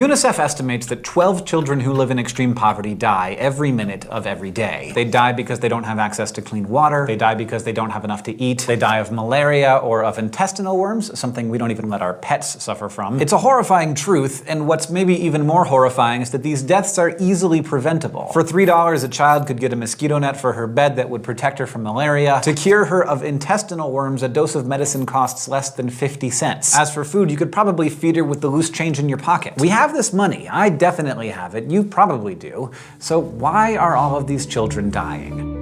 UNICEF estimates that 12 children who live in extreme poverty die every minute of every day. They die because they don't have access to clean water, they die because they don't have enough to eat, they die of malaria or of intestinal worms, something we don't even let our pets suffer from. It's a horrifying truth, and what's maybe even more horrifying is that these deaths are easily preventable. For $3, a child could get a mosquito net for her bed that would protect her from malaria. To cure her of intestinal worms, a dose of medicine costs less than 50 cents. As for food, you could probably feed her with the loose change in your pocket. We have this money. I definitely have it. You probably do. So why are all of these children dying?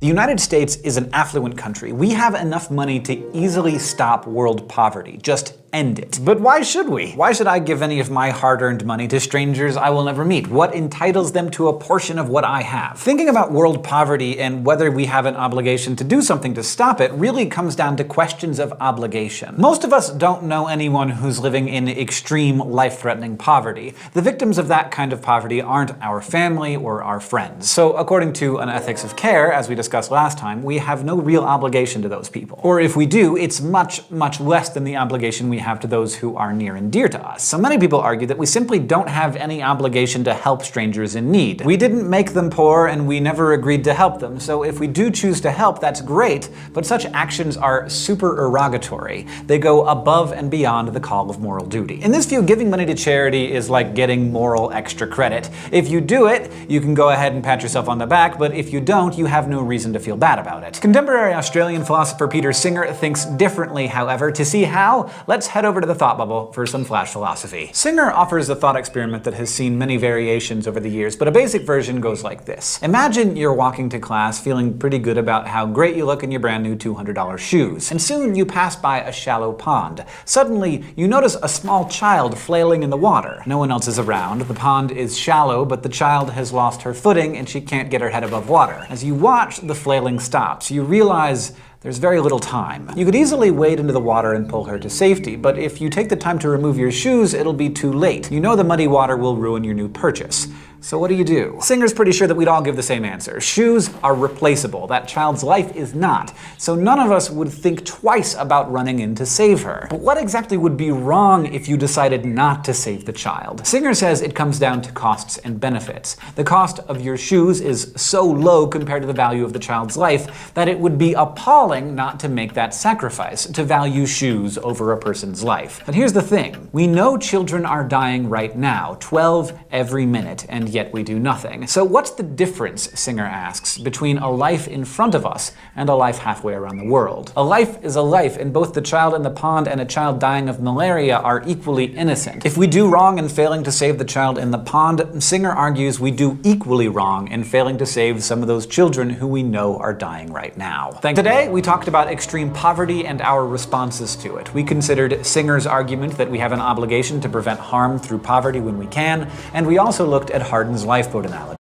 The United States is an affluent country. We have enough money to easily stop world poverty. Just end it. But why should we? Why should I give any of my hard-earned money to strangers I will never meet? What entitles them to a portion of what I have? Thinking about world poverty and whether we have an obligation to do something to stop it really comes down to questions of obligation. Most of us don't know anyone who's living in extreme, life-threatening poverty. The victims of that kind of poverty aren't our family or our friends. So according to an ethics of care, as we discussed last time, we have no real obligation to those people. Or if we do, it's much, much less than the obligation we have to those who are near and dear to us. So many people argue that we simply don't have any obligation to help strangers in need. We didn't make them poor and we never agreed to help them, so if we do choose to help, that's great, but such actions are supererogatory. They go above and beyond the call of moral duty. In this view, giving money to charity is like getting moral extra credit. If you do it, you can go ahead and pat yourself on the back, but if you don't, you have no reason to feel bad about it. Contemporary Australian philosopher Peter Singer thinks differently, however. To see how, let's head over to the thought bubble for some flash philosophy. Singer offers a thought experiment that has seen many variations over the years, but a basic version goes like this. Imagine you're walking to class feeling pretty good about how great you look in your brand new $200 shoes, and soon you pass by a shallow pond. Suddenly, you notice a small child flailing in the water. No one else is around, the pond is shallow, but the child has lost her footing and she can't get her head above water. As you watch, the flailing stops. You realize there's very little time. You could easily wade into the water and pull her to safety, but if you take the time to remove your shoes, it'll be too late. You know the muddy water will ruin your new purchase. So what do? Singer's pretty sure that we'd all give the same answer. Shoes are replaceable. That child's life is not. So none of us would think twice about running in to save her. But what exactly would be wrong if you decided not to save the child? Singer says it comes down to costs and benefits. The cost of your shoes is so low compared to the value of the child's life that it would be appalling not to make that sacrifice, to value shoes over a person's life. But here's the thing. We know children are dying right now, 12 every minute, and yet we do nothing. So what's the difference, Singer asks, between a life in front of us and a life halfway around the world? A life is a life, and both the child in the pond and a child dying of malaria are equally innocent. If we do wrong in failing to save the child in the pond, Singer argues we do equally wrong in failing to save some of those children who we know are dying right now. Today, we talked about extreme poverty and our responses to it. We considered Singer's argument that we have an obligation to prevent harm through poverty when we can, and we also looked at Hardin's lifeboat analogy.